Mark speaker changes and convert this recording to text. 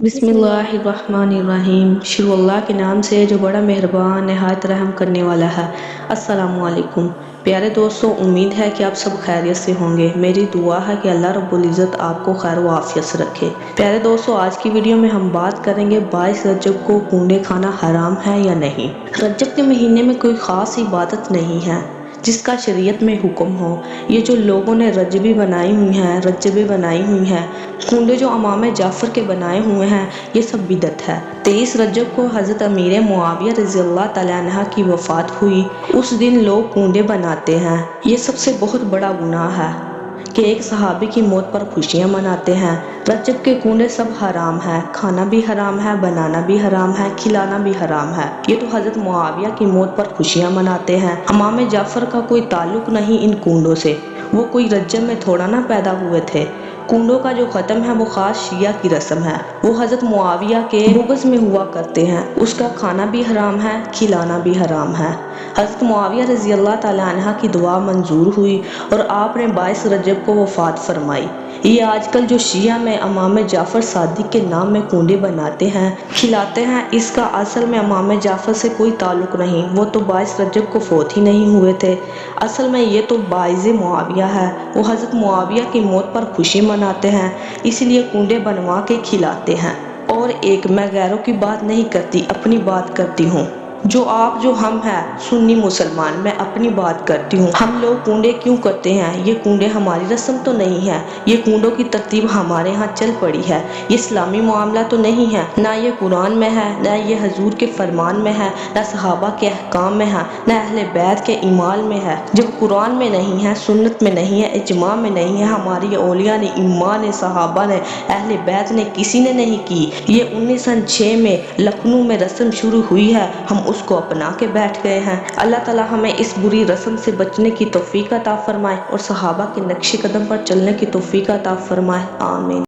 Speaker 1: बिस्मिल्लाहिर्रहमानिर्रहीम। शुरू अल्लाह के नाम से जो बड़ा मेहरबान नहायत रहम करने वाला है। अस्सलामु अलैकुम प्यारे दोस्तों, उम्मीद है कि आप सब खैरियत से होंगे। मेरी दुआ है कि अल्लाह रब्बुल इज़्ज़त आपको खैर व आफियत से रखे। प्यारे दोस्तों, आज की वीडियो में हम बात करेंगे 22 रजब को कूंडे खाना हराम है या नहीं। रजब के महीने में कोई ख़ास इबादत नहीं है जिसका शरीयत में हुक्म हो। ये जो लोगों ने रजबी बनाई हुई हैं, कूंडे जो इमाम जाफ़र के बनाए हुए हैं, ये सब बिदत है। 23 रजब को हज़रत अमीर मुआविया रज़ियल्लाहु तआला अन्हा की वफ़ात हुई। उस दिन लोग कूंडे बनाते हैं। ये सबसे बहुत बड़ा गुनाह है कि एक सहाबी की मौत पर खुशियाँ मनाते हैं। रजब के कूंडे सब हराम है, खाना भी हराम है, बनाना भी हराम है, खिलाना भी हराम है। ये तो हज़रत मुआविया की मौत पर खुशियाँ मनाते हैं। इमाम जाफ़र का कोई ताल्लुक नहीं इन कूंडों से। वो कोई रजब में थोड़ा ना पैदा हुए थे। कूंडों का जो ख़त्म है वो ख़ास शिया की रस्म है। वो हज़रत मुआविया के बुग़्ज़ में हुआ करते हैं। उसका खाना भी हराम है, खिलाना भी हराम है। हज़रत मुआविया रज़ियल्लाहु तआला अन्हा की दुआ मंजूर हुई और आपने 22 रजब को वफ़ात फरमाई। ये आजकल जो शिया में इमाम जाफ़र सादिक के नाम में कूंडे बनाते हैं, खिलाते हैं, इसका असल में इमाम जाफ़र से कोई ताल्लुक़ नहीं। वो तो 22 रजब को फ़ौत ही नहीं हुए थे। असल में ये तो बाइज़ मुआविया है। वो हज़रत मुआविया की मौत पर खुशी मनाते हैं, इसलिए कूंडे बनवा के खिलाते हैं। और एक, मैं गैरों की बात नहीं करती, अपनी बात करती हूँ। जो हम हैं सुन्नी मुसलमान, मैं अपनी बात करती हूँ। हम लोग कूंडे क्यों करते हैं? ये कूंडे हमारी रस्म तो नहीं है। ये कूंडों की तरतीब हमारे यहाँ चल पड़ी है। ये इस्लामी मामला तो नहीं है। ना ये कुरान में है, ना ये हजूर के फरमान में है, ना सहाबा के अहकाम में है, ना अहले बैत के ईमाल में है। जब कुरान में नहीं है, सुन्नत में नहीं है, इजमा में नहीं है, हमारी औलिया ने, इम्मा ने, सहाबा ने, अहले बैत ने, किसी ने नहीं की। ये 1906 में लखनऊ में रस्म शुरू हुई है, हम उसको अपना के बैठ गए हैं। अल्लाह ताला हमें इस बुरी रस्म से बचने की तौफीक अता फरमाए और सहाबा के नक्शे कदम पर चलने की तौफीक अता फरमाए। आमीन।